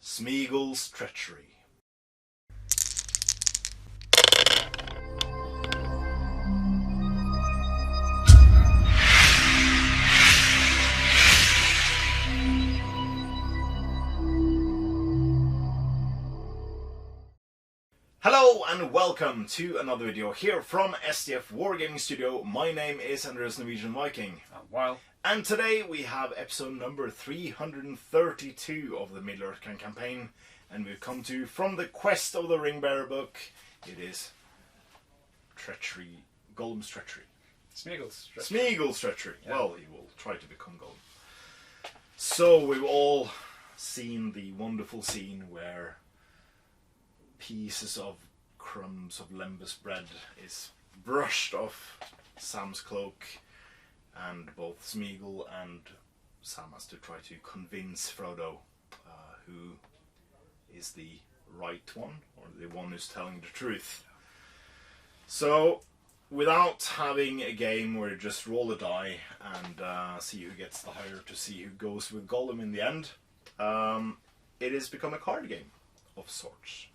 Smeagol's Treachery. Hello and welcome to another video here from SDF Wargaming Studio. My name is Andreas Norwegian Viking. And today we have episode number 332 of the Middle-earth campaign, and we've come to From the Quest of the Ringbearer book. It is Treachery, Gollum's Treachery. Smeagol's Treachery. Smeagol's Treachery. Yeah. Well, he will try to become Gollum. So we've all seen the wonderful scene where pieces of crumbs of lembas bread is brushed off Sam's cloak, and both Smeagol and Sam has to try to convince Frodo who is the right one, or the one who's telling the truth. So, without having a game where you just roll a die and see who gets the higher to see who goes with Gollum in the end, it has become a card game of sorts.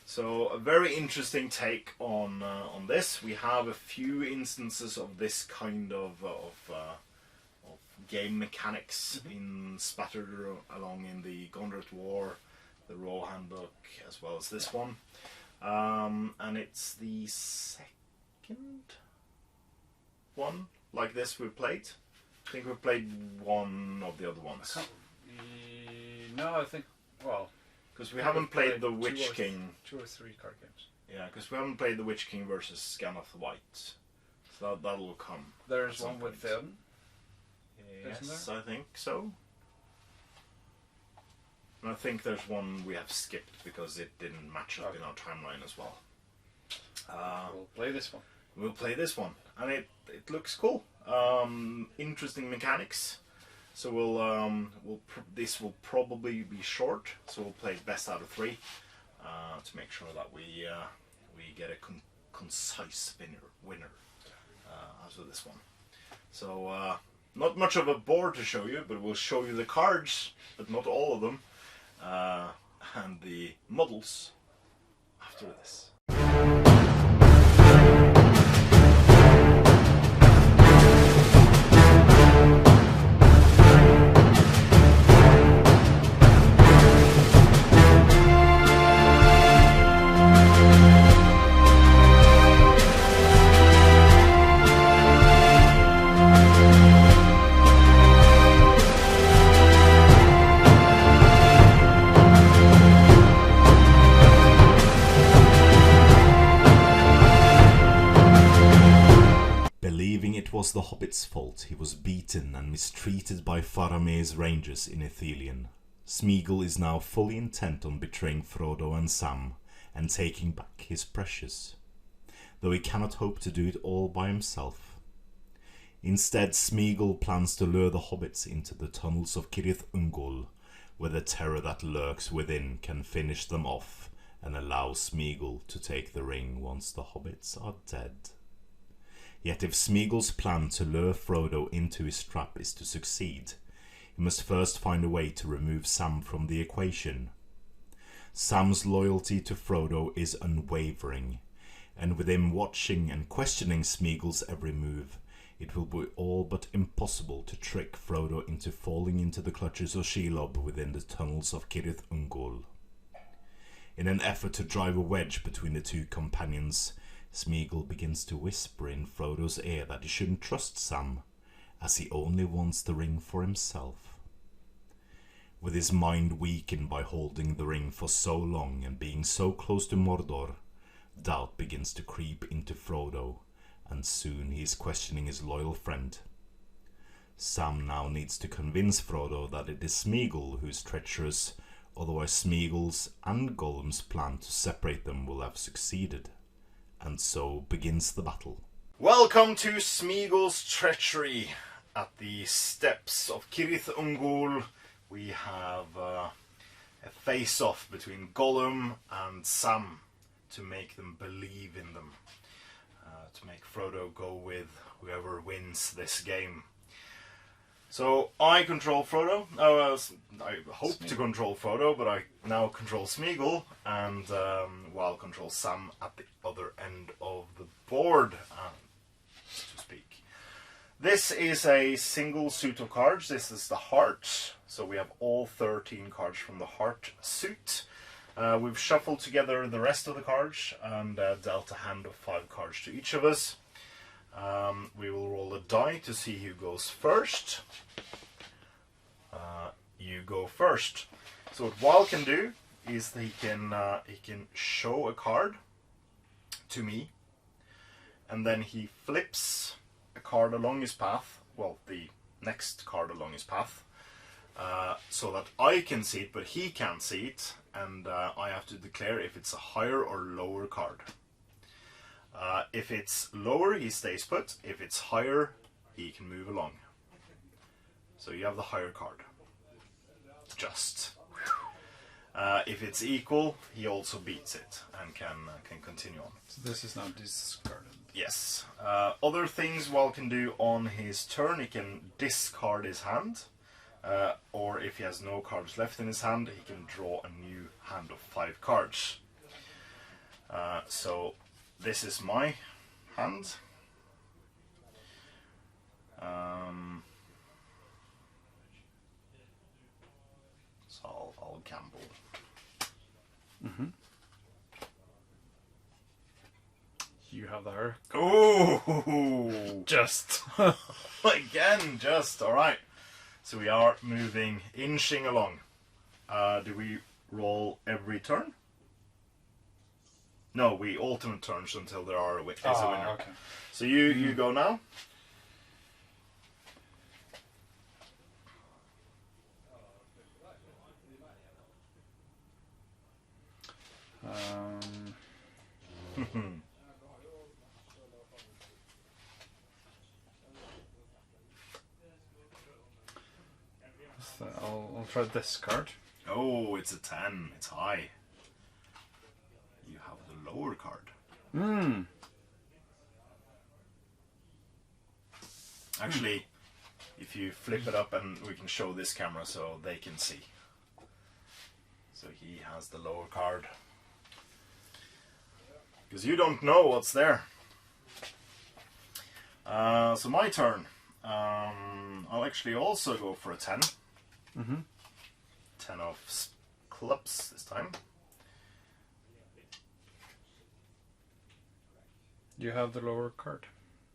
So a very interesting take on this. We have a few instances of this kind of game mechanics spattered along in the Gondret War, the Raw Handbook, as well as this one. And it's the second one like this we've played. I think we've played one of the other ones. No, I think, well... Because we haven't played the Witch King. 2 or 3 card games. Yeah, because we haven't played the Witch King versus Gandalf the White. So that'll come. There's one with Theoden. Yes, I think so. And I think there's one we have skipped because it didn't match up in our timeline as well. We'll play this one. We'll play this one. And it looks cool. Interesting mechanics. So this will probably be short, so we'll play best out of 3 to make sure that we get a concise winner out of this one. So not much of a board to show you, but we'll show you the cards, but not all of them, and the models after this. Believing it was the Hobbit's fault, he was beaten and mistreated by Faramir's rangers in Ithilien. Smeagol is now fully intent on betraying Frodo and Sam and taking back his precious, though he cannot hope to do it all by himself. Instead, Smeagol plans to lure the hobbits into the tunnels of Cirith Ungol, where the terror that lurks within can finish them off and allow Smeagol to take the ring once the hobbits are dead. Yet if Smeagol's plan to lure Frodo into his trap is to succeed, he must first find a way to remove Sam from the equation. Sam's loyalty to Frodo is unwavering, and with him watching and questioning Smeagol's every move, it will be all but impossible to trick Frodo into falling into the clutches of Shelob within the tunnels of Cirith Ungol. In an effort to drive a wedge between the two companions, Smeagol begins to whisper in Frodo's ear that he shouldn't trust Sam, as he only wants the ring for himself. With his mind weakened by holding the ring for so long and being so close to Mordor, doubt begins to creep into Frodo, and soon he is questioning his loyal friend. Sam now needs to convince Frodo that it is Smeagol who is treacherous, otherwise Smeagol's and Gollum's plan to separate them will have succeeded. And so begins the battle. Welcome to Smeagol's Treachery. At the steps of Cirith Ungol, we have a face-off between Gollum and Sam to make them believe in them. To make Frodo go with whoever wins this game. So I control Frodo. I hope to control Frodo, but I now control Smeagol, and while control Sam at the other end of the board, so to speak. This is a single suit of cards. This is the heart. So we have all 13 cards from the heart suit. We've shuffled together the rest of the cards and dealt a hand of 5 cards to each of us. We will roll a die to see who goes first. You go first. So what Wal can do is that he can show a card to me, and then he flips a card along his path. Well, the next card along his path, so that I can see it, but he can't see it, and I have to declare if it's a higher or lower card. If it's lower, he stays put. If it's higher, he can move along. So you have the higher card. Just. If it's equal, he also beats it and can continue on. So this is now discarded. Yes. Other things Wal can do on his turn, he can discard his hand. Or if he has no cards left in his hand, he can draw a new hand of 5 cards. So this is my hand. So I'll gamble. You have the hurry. Oh, Just. again, just all right. So we are moving, inching along. Do we roll every turn? No, we alternate turns until there is a winner. Okay. So you go now. So I'll try this card. Oh, it's a 10. It's high. You have the lower card. Actually, if you flip it up, and we can show this camera so they can see. So he has the lower card. Because you don't know what's there. So my turn. I'll actually also go for a 10. 10 of clubs this time. You have the lower card.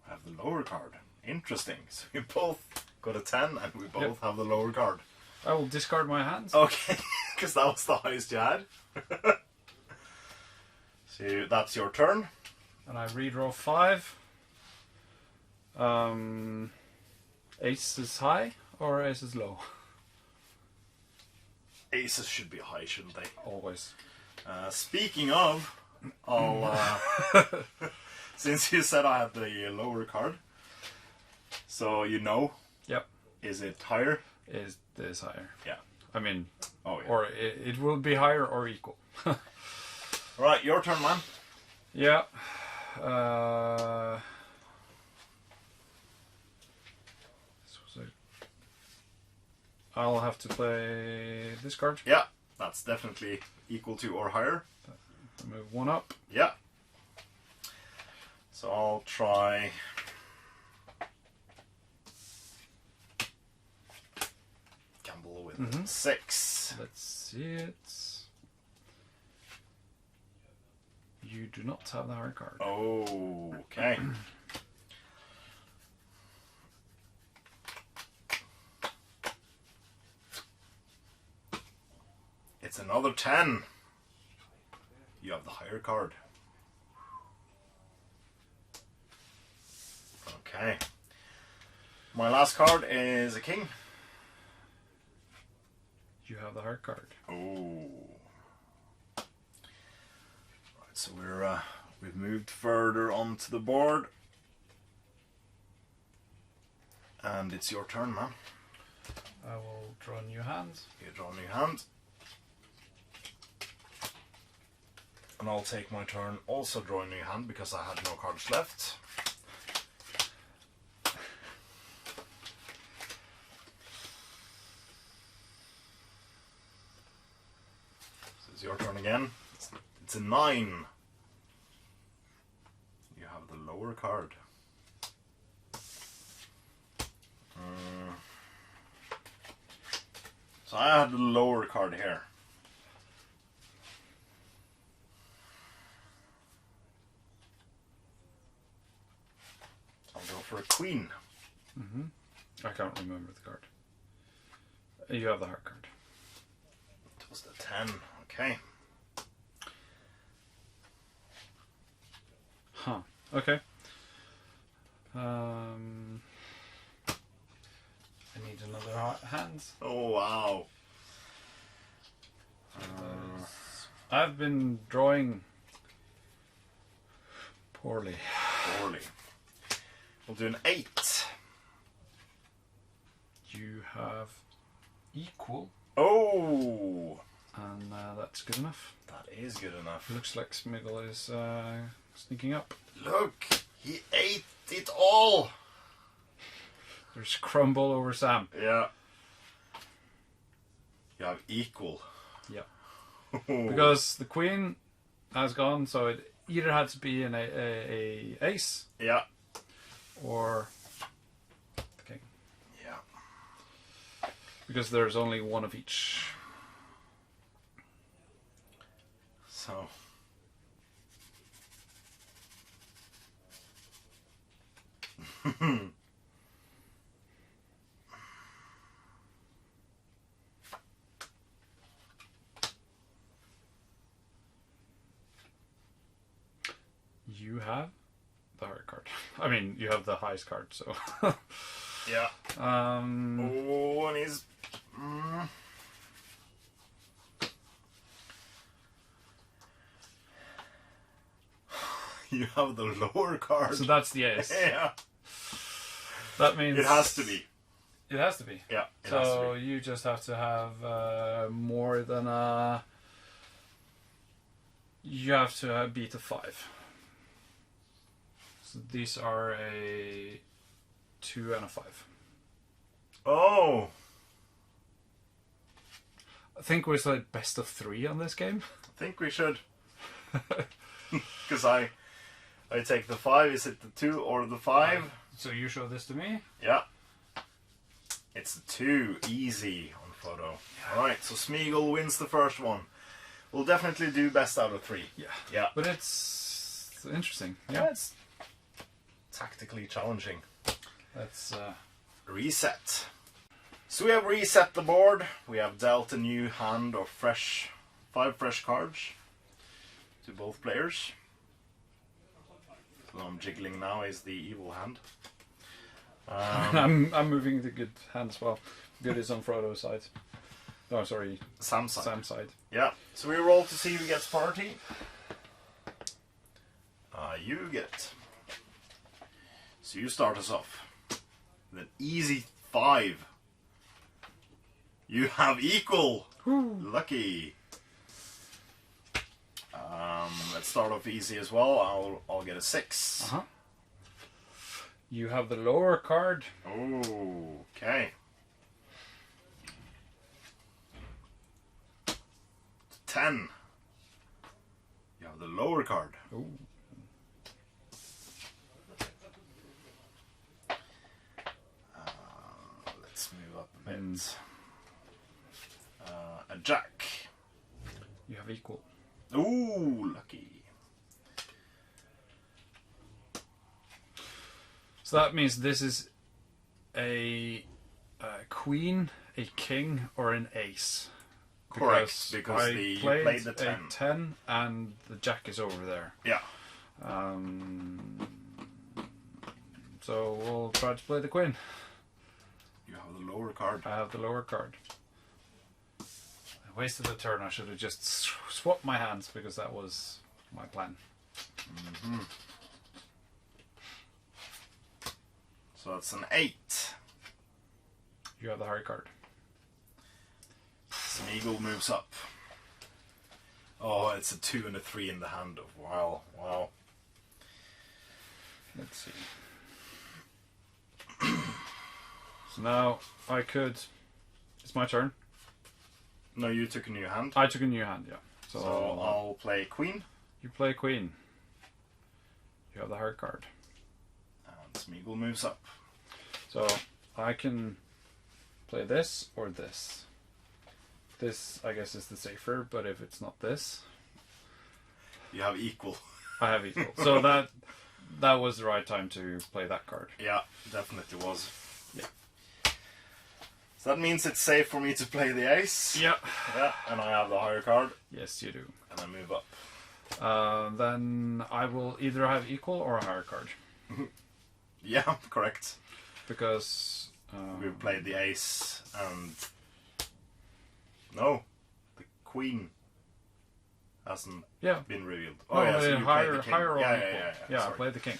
I have the lower card. Interesting. So we both got a 10 and we both have the lower card. I will discard my hands. Okay, because that was the highest you had. So that's your turn. And I redraw 5. Ace is high or ace is low? Aces should be high, shouldn't they? Always. Speaking of, I'll since you said I had the lower card, so you know. Yep. Is it higher? Is this higher? Yeah. I mean, oh yeah. Or it will be higher or equal. Right, your turn, man. Yeah. I'll have to play this card. Yeah, that's definitely equal to or higher. Move 1 up. Yeah. So I'll try. Gamble with 6. Let's see it. You do not have the higher card. Oh, okay. It's another 10. You have the higher card. Okay. My last card is a king. You have the higher card. Oh. Right, so we've moved further onto the board. And it's your turn, man. I will draw a new hand. You draw a new hand. And I'll take my turn, also draw a new hand because I had no cards left. your turn again. It's a 9. You have the lower card. So I had the lower card here. I'll go for a queen. I can't remember the card. You have the hard card. It was the 10. Okay. Huh. Okay. I need another hand. Oh wow. I've been drawing poorly. We'll do an 8. You have equal, Oh, and that's good enough. that is good enough. Looks like Smeagol is sneaking up. Look, he ate it all. There's crumble over Sam. Yeah. You have equal. Yeah. Because the queen has gone, so it either had to be an a ace Yeah. or the king. Yeah. Because there's only one of each. So. You have the hard card. I mean, you have the highest card, so. Yeah. Oh, and he's. You have the lower card. So that's the ace. Yeah. That means It has to be. It has to be. Yeah. It has So to be. you just have to have more than a. You have to beat a 5. So these are a 2 and a 5. Oh. I think we're like best of 3 on this game. I think we should. Because I take the 5. Is it the 2 or the 5? So you show this to me. Yeah. It's the 2. Easy on photo. Alright, so Smeagol wins the first one. We'll definitely do best out of 3. Yeah. Yeah. But it's interesting. Yeah, Yeah. it's tactically challenging. That's Reset. So we have reset the board. We have dealt a new hand of 5 fresh cards to both players. So I'm jiggling now is the evil hand. I'm moving the good hand as well. Good is on Frodo's side. Oh, sorry, Sam's side. Sam's side. Yeah. So we roll to see who gets priority. You get. So you start us off with an easy 5. You have equal. Lucky. Let's start off easy as well. I'll get a 6. You have the lower card. Oh, okay. 10. You have the lower card. Ooh. Let's move up a bit. A jack. You have equal. Ooh, lucky. So that means this is a queen, a king, or an ace. Correct, because I played the 10. A 10 and the jack is over there. Yeah. So we'll try to play the queen. You have the lower card. I have the lower card. I wasted a turn. I should have just swapped my hands because that was my plan. So that's an 8. You have the high card. Smeagol moves up. Oh, it's a 2 and a 3 in the hand. Wow, wow. Let's see. So now it's my turn. No, you took a new hand. I took a new hand, yeah. So I'll play queen. You play queen. You have the higher card. And Smeagol moves up. So I can play this or this. This, I guess, is the safer, but if it's not this... You have equal. I have equal. So that was the right time to play that card. Yeah, definitely was. Yeah. So that means it's safe for me to play the ace. Yeah. Yeah, and I have the higher card. Yes, you do. And I move up. Then I will either have equal or a higher card. Yeah, correct. Because... We've played the ace and... No, the queen hasn't been revealed. Oh, yeah, so you higher, played the king. higher or equal. Yeah, I played the king.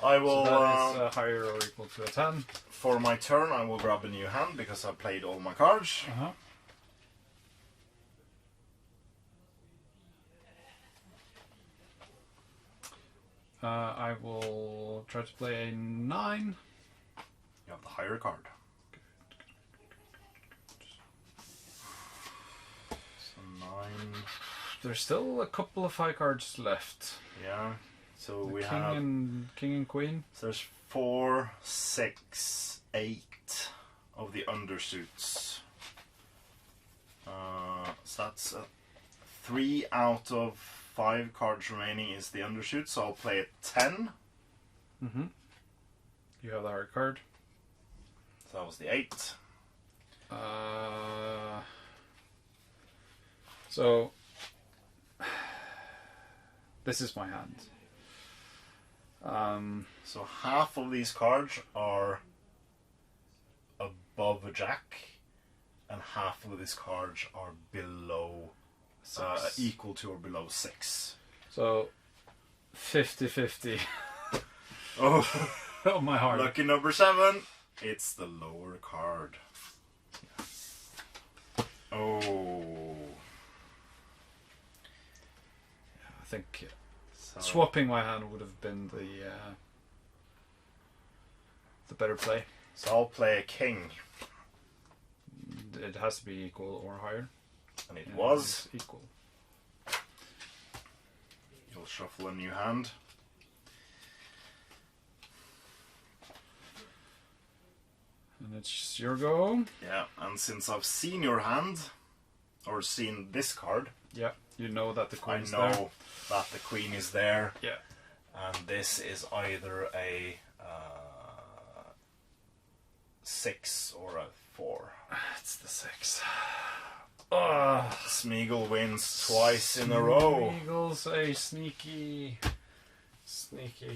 I will... So that is higher or equal to a 10. For my turn, I will grab a new hand because I played all my cards. Uh-huh. I will try to play a 9. You have the higher card. So 9. There's still a couple of high cards left. Yeah. So The we king have... king and queen. So there's 4, 6, 8 of the undersuits. So that's 3 out of 5 cards remaining is the undersuit, so I'll play a 10. Mm-hmm. You have the hard card. So that was the 8. So this is my hand. So half of these cards are above a jack, and half of these cards are below, equal to or below 6. So 50-50. Oh, Oh, my heart. lucky number 7. It's the lower card. Oh. I think So, swapping my hand would have been the better play. so I'll play a king, It has to be equal or higher. and it And was. it's equal. You'll shuffle a new hand. And it's your go. Yeah, and since I've seen your hand, or seen this card, Yeah, you know that the I queen's know there. that the queen is there. Yeah. And this is either a 6 or a 4. It's the 6. Oh, Smeagol wins twice in a row. Smeagol's a sneaky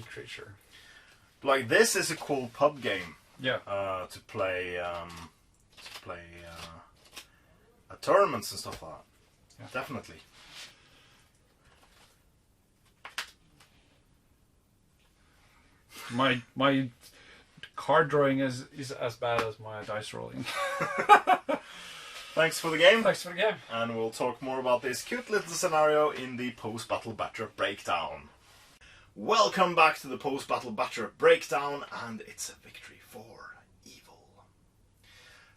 creature. Like, this is a cool pub game Yeah. to play at tournaments and stuff like that. Yeah. Definitely. My card drawing is as bad as my dice rolling. Thanks for the game. Thanks for the game. And we'll talk more about this cute little scenario in the post-battle battrup breakdown. Welcome back to the post-battle battrup breakdown, and it's a victory for evil.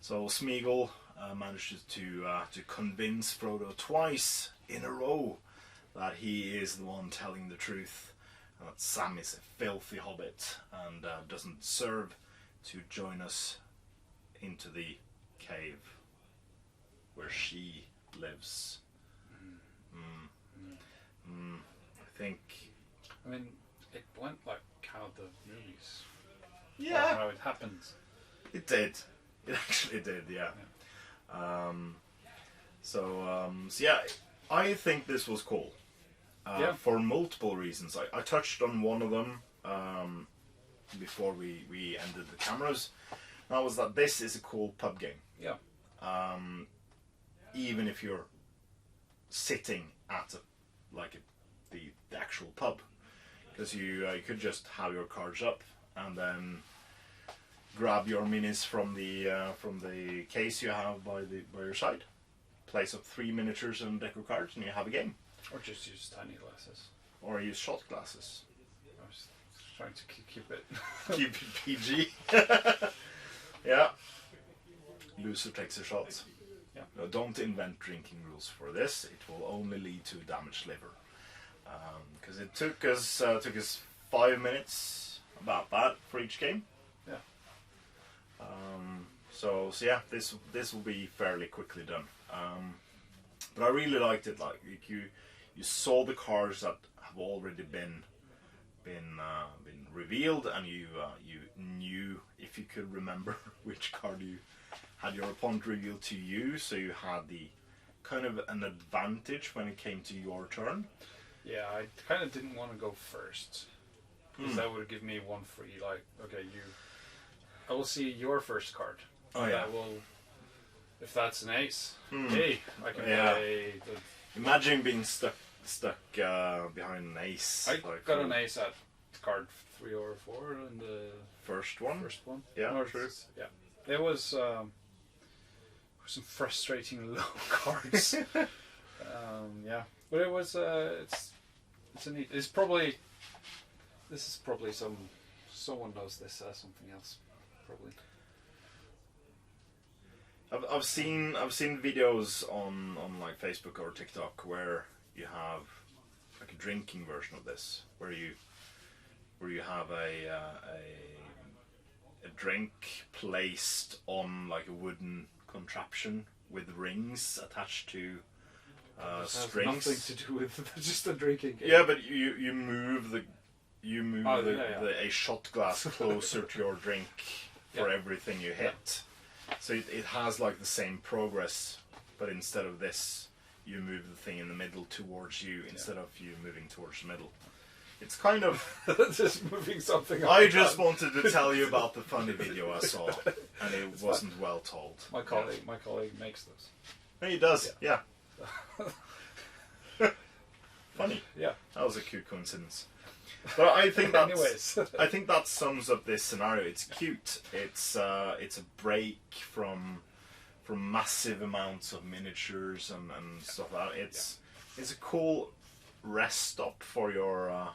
So Smeagol manages to convince Frodo twice in a row that he is the one telling the truth, and that Sam is a filthy hobbit and doesn't deserve to join us into the cave where she lives. I think... I mean, it went like how the movies. Yeah. Or how it happens. It did. It actually did, yeah. So yeah, I think this was cool. For multiple reasons. I touched on one of them before we ended the cameras. That was that this is a cool pub game. Yeah. Even if you're sitting at the actual pub. Because you could just have your cards up and then grab your minis from the case you have by your side, place up 3 miniatures and deck of cards, and you have a game. Or just use tiny glasses. Or use shot glasses. I was trying to keep it. Keep it PG. Yeah. Loser takes a shot. Yeah. No, don't invent drinking rules for this. It will only lead to damaged liver. Because it took us 5 minutes, about that, for each game. Yeah. So yeah, this will be fairly quickly done. But I really liked it. Like you saw the cards that have already been revealed, and you knew, if you could remember, which card you had your opponent revealed to you, so you had the kind of an advantage when it came to your turn. Yeah, I kind of didn't want to go first, because that would give me one free. Like, okay, I will see your first card. Oh yeah. I will, if that's an ace, hey, I can play. Imagine being stuck behind an ace. I got an ace at card 3 or 4 in the first one. Yeah, or true. Yeah, there was some frustrating low cards. Yeah, but it was it's a neat. This is probably someone knows this as something else, probably. I've seen videos on like Facebook or TikTok where you have like a drinking version of this, where you have a drink placed on like a wooden contraption with rings attached to strings. Nothing to do with just a drinking game. Yeah, but you move a shot glass closer to your drink for everything you hit. So it has like the same progress, but instead of this, you move the thing in the middle towards you instead of you moving towards the middle. It's kind of just moving something. I just wanted to tell you about the funny video I saw, and it wasn't well told. My colleague makes those. No, he does. Yeah. Funny. Yeah. That was a cute coincidence. But I think that anyways, I think that sums up this scenario. It's cute. It's a break from massive amounts of miniatures and stuff like that. It's a cool rest stop for your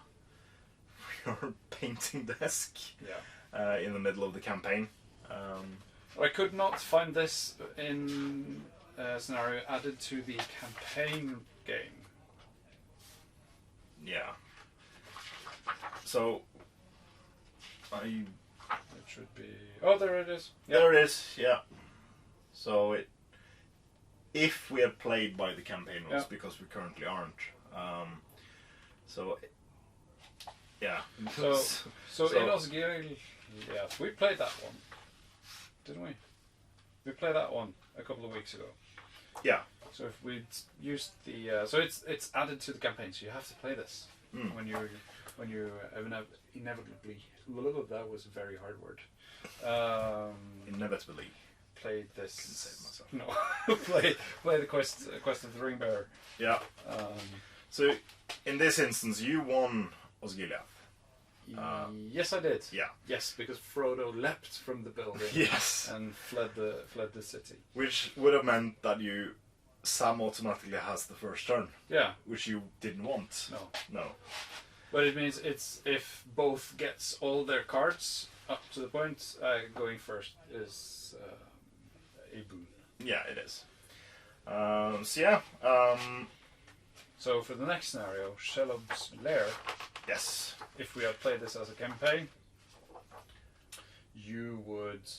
painting desk. Yeah. In the middle of the campaign. I could not find this in a scenario added to the campaign game. Yeah. So, it should be. Oh, there it is. Yep. There it is. Yeah. So if we had played by the campaign rules, because we currently aren't. Yeah. So in Osgiliath, yes, we played that one, didn't we? We played that one a couple of weeks ago. Yeah. So if we'd used the, so it's added to the campaign, so you have to play this when you inevitably. That was a very hard word. Inevitably. Played this. Couldn't say it myself. No. play the quest of the Ring Bearer. Yeah. So in this instance, you won Osgiliath. Yes, I did. Yeah. Yes, because Frodo leapt from the building. Yes. And fled the city. Which would have meant that Sam automatically has the first turn. Yeah. Which you didn't want. No. But it means it's if both gets all their cards up to the point, going first is a boon. Yeah, it is. So yeah. So for the next scenario, Shelob's Lair. Yes. If we had played this as a campaign, you would.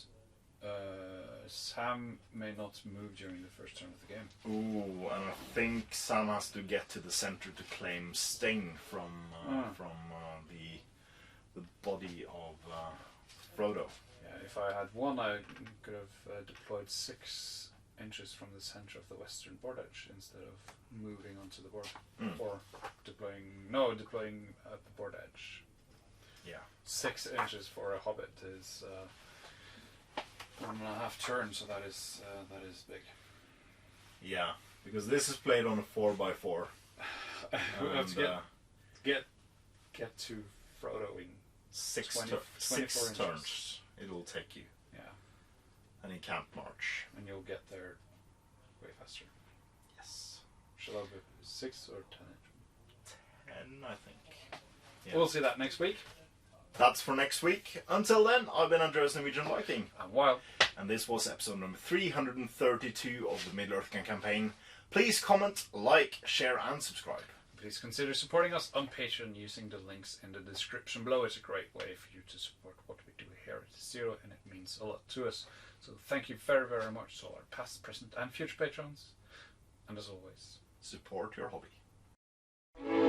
Sam may not move during the first turn of the game. Ooh, and I think Sam has to get to the center to claim Sting from the body of Frodo. Yeah, if I had one, I could have deployed 6 inches from the center of the western board edge instead of moving onto the board, or deploying at the board edge. Yeah, 6 inches for a hobbit is 1.5 turns, so that is big. Yeah, because this is played on a 4x4. We have to get to Frodo in 6 24 turns. It'll take you. Yeah, and he can't march. And you'll get there way faster. Yes. Shall I go 6 or 10 inch? 10, I think. Yeah. We'll see that next week. That's for next week. Until then, I've been Andreas Norwegian Viking. I'm Wild. And this was episode number 332 of the Middle-earth campaign. Please comment, like, share and subscribe. Please consider supporting us on Patreon using the links in the description below. It's a great way for you to support what we do here at Zero, and it means a lot to us. So thank you very, very much to all our past, present and future patrons. And as always, support your hobby.